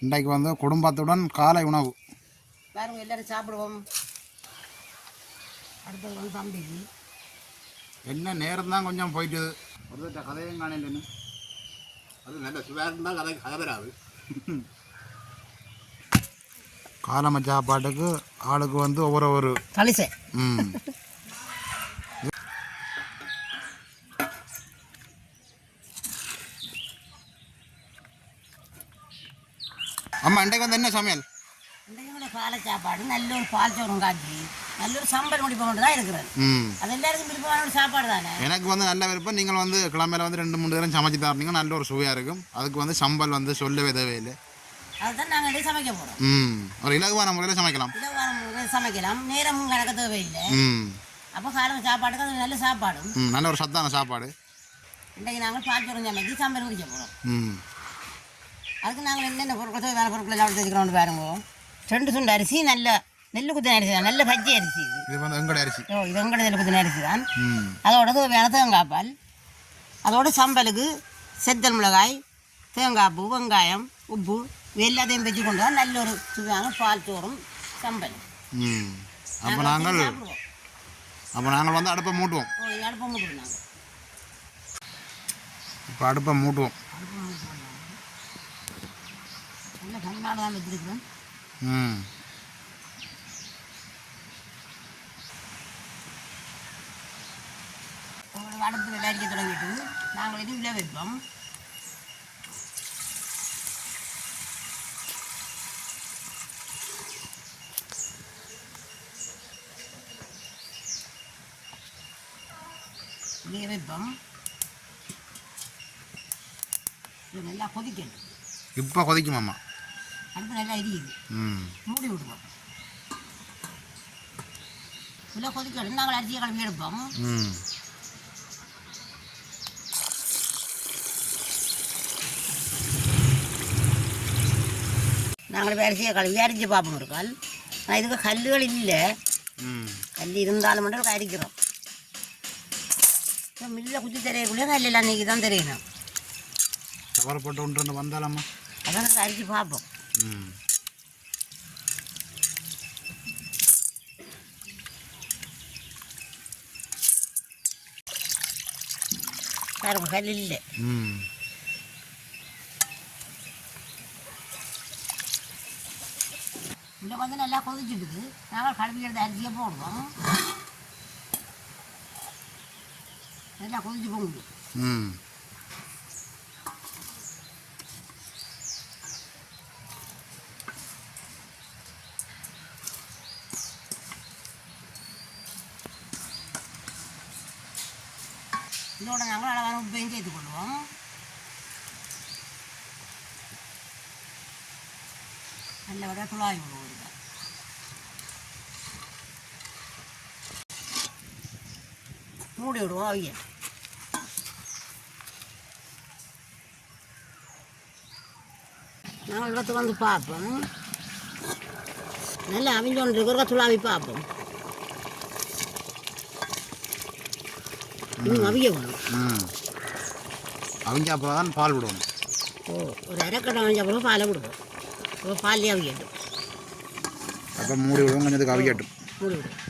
இன்றைக்கு வந்து குடும்பத்துடன் காலை உணவு பாருங்க, எல்லாரும் சாப்பிடுவோம். அடுத்தது வந்து தம்பிக்கு என்ன நேரம் தான் கொஞ்சம் போயிட்டு ஒரு கதையும் காணலன்னு அது நல்ல சுவையாக கதை கதை வராது. காலம சாப்பாட்டுக்கு ஆளுக்கு வந்து ஒவ்வொரு தலிசை. அம்மா இன்றைக்கு வந்து என்ன சமையல்? இன்றைக்கு காலை சாப்பாடு நல்ல ஒரு பால் சோறும் காய்ச்சி நல்ல ஒரு சம்பல் முடிப்ப கொண்டு தான் இருக்கிறது. அது எல்லாருக்கும் விருப்பமான ஒரு சாப்பாடு தானே. எனக்கு வந்து நல்ல விருப்பம். நீங்கள் வந்து கிழமையில வந்து 2-3 நேரம் சமைச்சு தரீங்க, நல்ல ஒரு சுவையாக இருக்கும். அதுக்கு வந்து சம்பல் வந்து சொல்லவே தேவையில்லை. அதுதான் நாங்கள் இடையே சமைக்க போகிறோம். ஒரு இலகுவான முறையில் சமைக்கலாம். இலகுவான முறையில் சமைக்கலாம், நேரமும் கணக்க தேவையில்லை. அப்போ காலம் சாப்பாடுக்கு அது நல்ல சாப்பாடு, நல்ல ஒரு சத்தான சாப்பாடு. இன்றைக்கு நாங்கள் பால் சோறும் சமைச்சு சம்பல் முடிக்க போகிறோம். அதுக்கு நாங்கள் என்னென்ன பொருட்கள் வேலை பொருட்கள் எல்லாம் எடுத்துக்கிறோம்னு பாருங்க. 2 சுண்டு அரிசி, நல்ல நெல் குத்தின அரிசி தான், நல்ல பஜ்ஜி அரிசி. இது வந்து எங்கட அரிசி. இது எங்கட நெல் குத்தின அரிசி தான். அதோட வேலை தேங்காய் பால், அதோட சம்பலுக்கு செத்தல் மிளகாய், தேங்காய் பூ, வெங்காயம், உப்பு எல்லாத்தையும் வச்சு கொண்டு தான் நல்ல ஒரு சுவையான பால் சோறும் சம்பல். அப்போ நாங்கள் வந்து அடுப்பை மூட்டுவோம். அடுப்பை மூட்டுவோம். நாங்கள் இப்போ அடுப்பை மூட்டுவோம். நல்ல கண்ணாடு தான் வச்சுருக்குறோம். அடுப்பு அடிக்க தொடங்கிட்டு நாங்கள் இது விலை வைப்போம். இங்கே வைப்போம். இது நல்லா கொதிக்கணும். இப்போ கொதிக்குமாம்மா? அடுப்பு நல்லா எரியுது. மூடி விடுவோம். நல்லா கொதிக்கணும். நாங்கள் அரிசியை கிளம்பி எடுப்போம். நாங்கள் அரிசியை கழுவி அரிஞ்சு பார்ப்போம் ஒரு கால். ஆனால் இதுக்கு கல்லுகள் இல்லை. கல் இருந்தாலும் மட்டும் அரிக்கிறோம். மில்லில் குத்தி தெரியக்குள்ளே கல்லெல்லாம் அன்றைக்கி தான் தெரியணும். கவரை போட்டு ஒன்று வந்தாலாமா அதான் அரிச்சு பார்ப்போம். பாருங்க, கல் இல்லை. இதில் வந்து நல்லா கொதிச்சுட்டுது. நாங்கள் கழுவிக்கிறது அரிசியை போடுவோம். நல்லா கொதிச்சு போகுது. இதோட நாங்கள் அளவான உப்பையும் சேர்த்துக் கொள்வோம். நல்ல விட துளாவி விடுவோம். மூடி விடுவோம். அவிய நாங்கள் இடத்துக்கு வந்து பார்ப்போம். நல்லா அவிஞ்சோன்று இருக்கிற துளாவி பார்ப்போம். இன்னும் அவிய வேணும். அவிஞ்ச அப்புறம் தான் பால் விடுவோம். ஒரு அரைக்கடை அவிஞ்ச அப்புறம் பாலை விடுவோம். பால்லே அவியட்டும். அப்போ மூடி விடுவோம். கொஞ்சத்துக்கு அவியட்டும். மூடி விடுவோம்.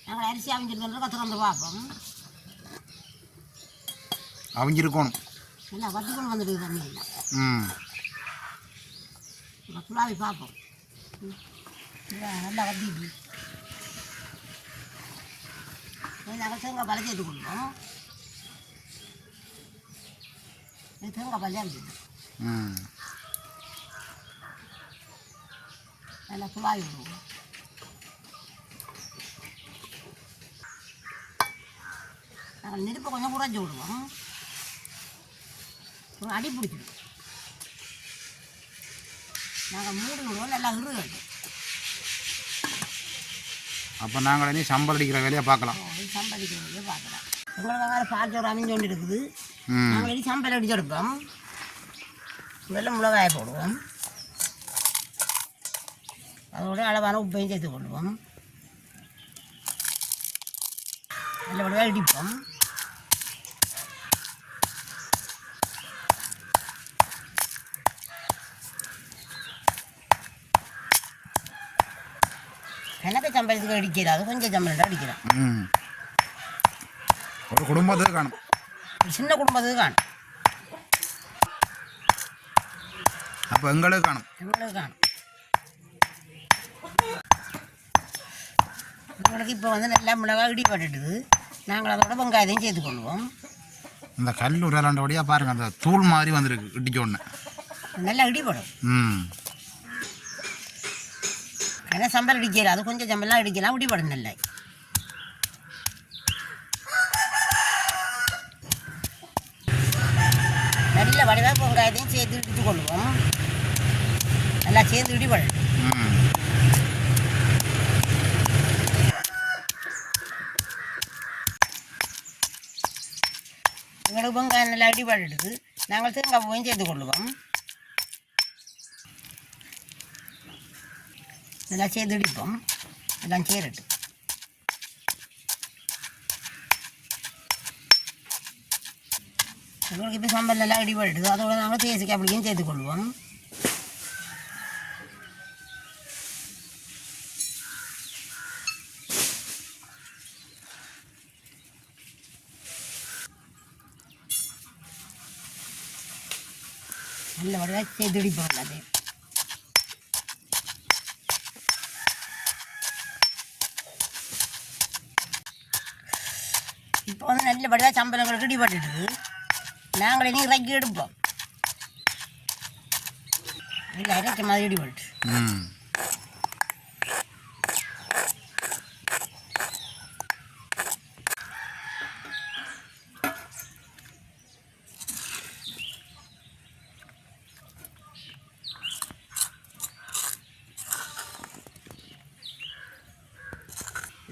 நாங்கள் அரிசி அவிஞ்சிருக்கிறத திறந்து பார்ப்போம். அவிஞ்சிருக்கணும். நல்லா வத்திக்கொண்டு வந்துடுது தண்ணி எல்லாம். துளாவி பார்ப்போம். நல்லா வத்திட்டு நாங்கள் தேங்காய் பாலை சேர்த்து கொடுப்போம். தேங்காய் பாலே அவிச்சிடும். நல்லா துளாவி விடுவோம். நாங்கள் நெருப்பை கொஞ்சம் குறைஞ்சி விடுவோம். ஒரு அடி பிடிச்சிடும். நாங்கள் மூடி விடுவோம். நல்லா இறுகட்டும். அப்போ நாங்கள் இனி சம்பல் அடிக்கிற வேலையை பார்க்கலாம். சம்பல் அடிக்கிற வேலையை பார்க்கலாம். உங்களுக்கு வேறு பால் சோறு அமைஞ்சு கொண்டு இருக்குது. நாங்கள் இனி சம்பல் அடிச்சு எடுப்போம். வெள்ளை மிளகாயை போடுவோம். அதோட அளவான உப்பையும் சேர்த்து கொள்வோம். நல்லபடியாக இடிப்போம். எனக்கு சம்பளத்துக்கு அடிக்கிறாது கொஞ்சம் சம்பளம் அடிக்கிறேன். ம் ஒரு குடும்பத்துக்கு காணும். சின்ன குடும்பத்துக்கு காணும். அப்போ எங்களுக்கு காணும். எங்களுக்கு காணும். எங்களுக்கு இப்போ வந்து நல்லா மிளகா இடிபட்டுடுது. நாங்கள் அதோட வெங்காயத்தையும் சேர்த்து கொள்வோம். இந்த கல் உரலாண்டபடியாக பாருங்கள், அந்த தூள் மாதிரி வந்துருக்கு இடிச்ச உடனே. நல்லா இடிபடும். ம் ஏன்னா சம்பளம் இடிக்கிறாது கொஞ்சம் சம்பளம் இடிக்கலாம் இடிபடும் நல்லா. நல்ல வடிவாக வெங்காயத்தையும் சேர்த்து இடித்து கொள்வோம். நல்லா சேர்த்து இடிபடும். ம் எங்களுக்கு வெங்காயம் நல்லா இடிபடுது. நாங்கள் தேங்காய் பூவையும் சேர்த்து கொள்ளுவோம். நல்லா சேர்த்து இடிப்போம். எல்லாம் சேரட்டு. எங்களுக்கு இப்போ சம்பல் நல்லா இடிபடுது. அதோட நாங்கள் தேசிக்காய் அப்படியும் சேர்த்து கொள்வோம். நல்ல வடிவாக சேர்த்து இடிப்போம் எல்லாத்தையும். இப்போ வந்து நல்ல வடிவாக சம்பளங்களுக்கு இடிபட்டுடுது. நாங்கள் இனி இறக்கி எடுப்போம். இல்லை இறக்க மாதிரி இடிபட்டு. ம்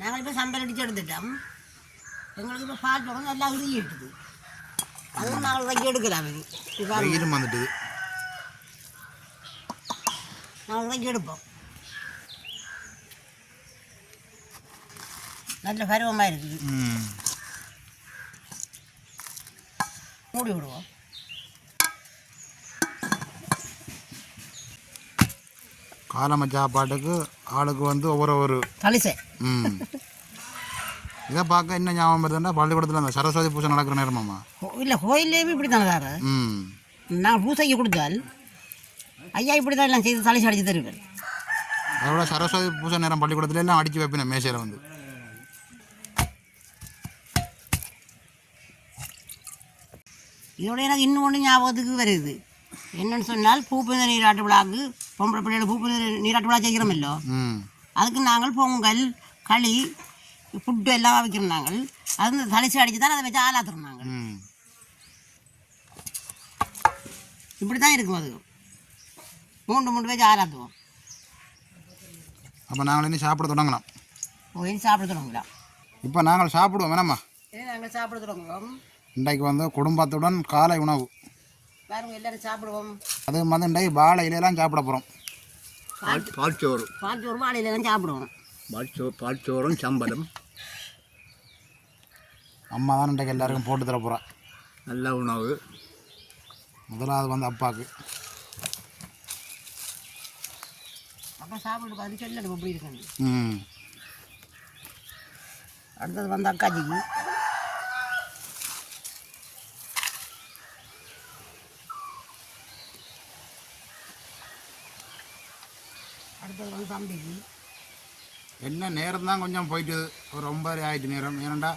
நாங்கள் இப்போ சம்பளம் அடித்து எடுத்துட்டோம். எங்களுக்கு இப்போ பால் தொடர்ந்து நல்லா இறுகிட்டுது. அதுவும் நாங்கள் இறக்கி எடுக்கலாம். இனி இப்போ வெயிலும் வந்துட்டுது. நாங்கள் இறக்கி எடுப்போம். நல்ல பருவமாக இருக்குது. ம் மூடி விடுவோம். காலம சாப்பாட்டுக்கு ஆளுக்கு வந்து ஒவ்வொரு தலிசை. ம் இதை பார்க்க என்ன ஞாபகம் வருதுன்னா, பள்ளிக்கூடத்தில் அந்த சரஸ்வதி பூஜை நடக்கிற நேரமாம்மா. இல்லை கோயிலேயுமே இப்படி தானே சார். ம் நாங்கள் பூசைக்கு கொடுத்தால் ஐயா இப்படி தான் எல்லாம் செய்து தலிசை அடித்து தருவேன். அதோட சரஸ்வதி பூஜை நேரம் பள்ளிக்கூடத்துல எல்லாம் அடித்து வைப்பினேன் மேசையில் வந்து. இதோட எனக்கு இன்னும் ஒன்று ஞாபகத்துக்கு வருது. என்னென்னு சொன்னால் பூப்புனித நீராட்டு விழாவுக்கு பொம்பளை பிள்ளைகள் பூப்புனித நீராட்டு விழா செய்கிறோமில்லோ, ம் அதுக்கு நாங்கள் பொங்கல் களி ஃபுட்டு எல்லாம் வைக்கிறோம். நாங்கள் அது தலிசை அடித்து தான் அதை வச்சு ஆளாத்துறோம். நாங்கள் ம் இப்படி தான் இருக்கும். அது மூண்டு வச்சு ஆளாத்துவோம். அப்போ நாங்கள் இனி சாப்பிட தொடங்கலாம். போய் சாப்பிட தொடங்கலாம். இப்போ நாங்கள் சாப்பிடுவோம் வேணாம்மா. நாங்கள் சாப்பிட தொடங்குவோம். இன்றைக்கு வந்து குடும்பத்துடன் காலை உணவு பாருங்கள், எல்லோரும் சாப்பிடுவோம். அது வந்து இன்றைக்கு வாழை இலையெல்லாம் சாப்பிட போகிறோம். பால்ச்சோறு பால் சோறு வாழையில தான் சாப்பிடுவோம். பால்ச்சோறும் சம்பளம் அம்மா தான் இன்றைக்கு எல்லாருக்கும் போட்டு தர போகிறா. நல்ல உணவு. முதலாவது வந்து அப்பாவுக்கு. அப்போ சாப்பிட்டு பார்த்து சொல்லணும் எப்படி இருக்குன்னு. ம் அடுத்தது வந்து அக்காச்சிக்கு. அடுத்தது வந்து தம்பிக்கு. என்ன நேரம் தான் கொஞ்சம் போயிட்டு ஒரு 9:30 ஆகிட்டு நேரம். ஏனண்டா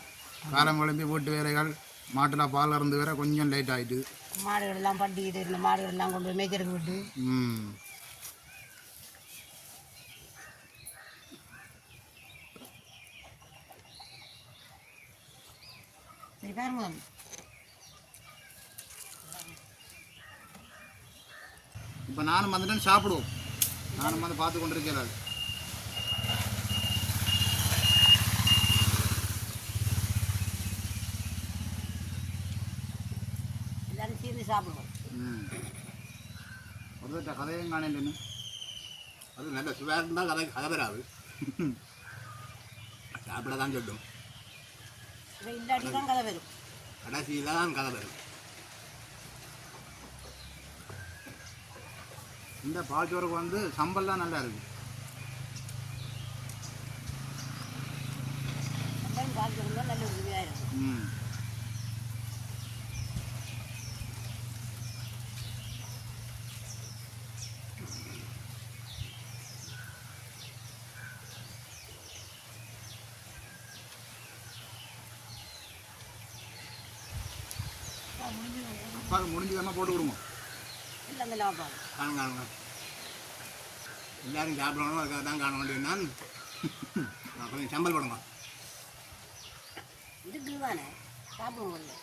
காலம் கிளம்பி வீட்டு வேலைகள் மாட்டில் பால் இறந்து வேற கொஞ்சம் லேட் ஆகிட்டு. மாடுகள் எல்லாம் பண்டிகை இருந்த மாடுகள் எல்லாம் கொண்டு போய் மேய்ச்சலுக்கு விட்டு. ம் சரி பாருங்க. இப்போ நானும் வந்துட்டேன், சாப்பிடுவோம். நானும் வந்து பார்த்து கொண்டு இருக்கிறாரு. எல்லாரும் சேர்ந்து சாப்பிடுவோம். ம் ஒரு கதையும் காணலன்னு. அது நல்ல சுவையாக இருந்தால் கதை வராது. சாப்பிட தான் சொல்லும். இல்லாட்டி தான் கதை வரும். கடைசியில் தான் கதை வரும். இந்த பால்ச்சோறுக்கு வந்து சம்பல்லாம் நல்லா இருக்கு. வெங்காயம் பாதிக்கிறதா நல்ல ஒரு சுவையாக இருக்கும். ம் அப்பாவுக்கு முடிஞ்சு வேணா போட்டு விடுங்க. எல்லாம் நல்லா வைப்பாங்க. காணுங்க காணுங்க எல்லாரும் சாப்பிடணும் அதுக்காக தான் காண வேண்டியது நான் கொஞ்சம் சம்பல் போடுங்க. இதுக்கு தானே சாப்பிடுவோம் இல்லை.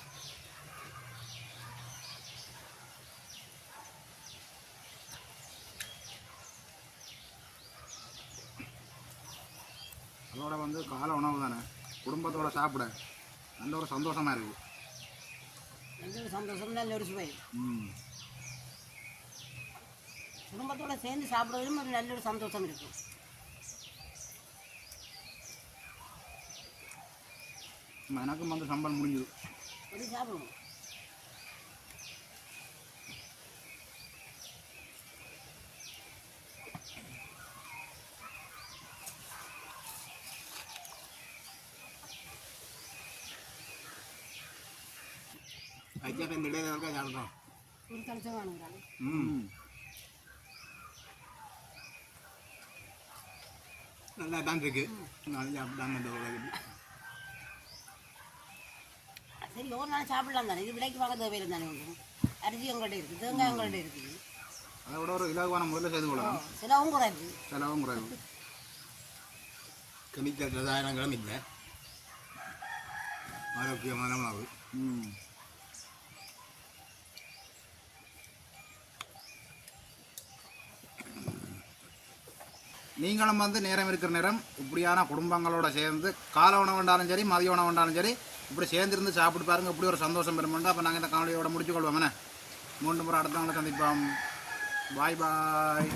அதோட வந்து காலை உணவு தானே, குடும்பத்தோட சாப்பிட நல்ல ஒரு சந்தோஷமாக இருக்குது. நல்ல ஒரு சந்தோஷம், நல்ல ஒரு சுவை. ம் குடும்பத்தோடு சேர்ந்து சாப்பிடுவதிலும் ஒரு நல்ல ஒரு சந்தோஷம் இருக்கும். எனக்கும் வந்து சம்பல் முடிஞ்சுது. ஒரு சாப்பிடுவோம். ஐயா இப்போ இந்த இடையில இருக்கா சாப்பிட்றோம். ஒரு கலசம் வேணுங்கிறாங்க. ம் நல்லா தான் இருக்கு. நல்லா சாப்பிட்டாங்க இந்த உலகம். சரி, ஒரு நாள் சாப்பிடலாம் தானே. இது விலைக்கு வாங்க தேவையில்லை தானே. ஒன்றும் அரிசி உங்கள்கிட்ட இருக்குது, தேங்காய் உங்கள்கிட்ட இருக்குது. அதை விட ஒரு இலகுவான முறையில் செய்து கொள்ளலாம். சிலவும் குறைவு, செலவும் குறைவு. கெமிக்கல் ரசாயனங்களும் இல்லை. ஆரோக்கியமான உணவு. ம் நீங்களும் வந்து நேரம் இருக்கிற நேரம் இப்படியான குடும்பங்களோட சேர்ந்து காலை உணவு வேண்டாலும் சரி, மதிய உணவு வேண்டாலும் சரி, இப்படி சேர்ந்துருந்து சாப்பிட்டு பாருங்கள். இப்படி ஒரு சந்தோஷம் பெறுமெண்டா. அப்போ நாங்கள் இந்த காணொலியோட முடிச்சு கொள்வோம். மீண்டும் ஒரு அடுத்தவங்களை சந்திப்போம். பாய் பாய்.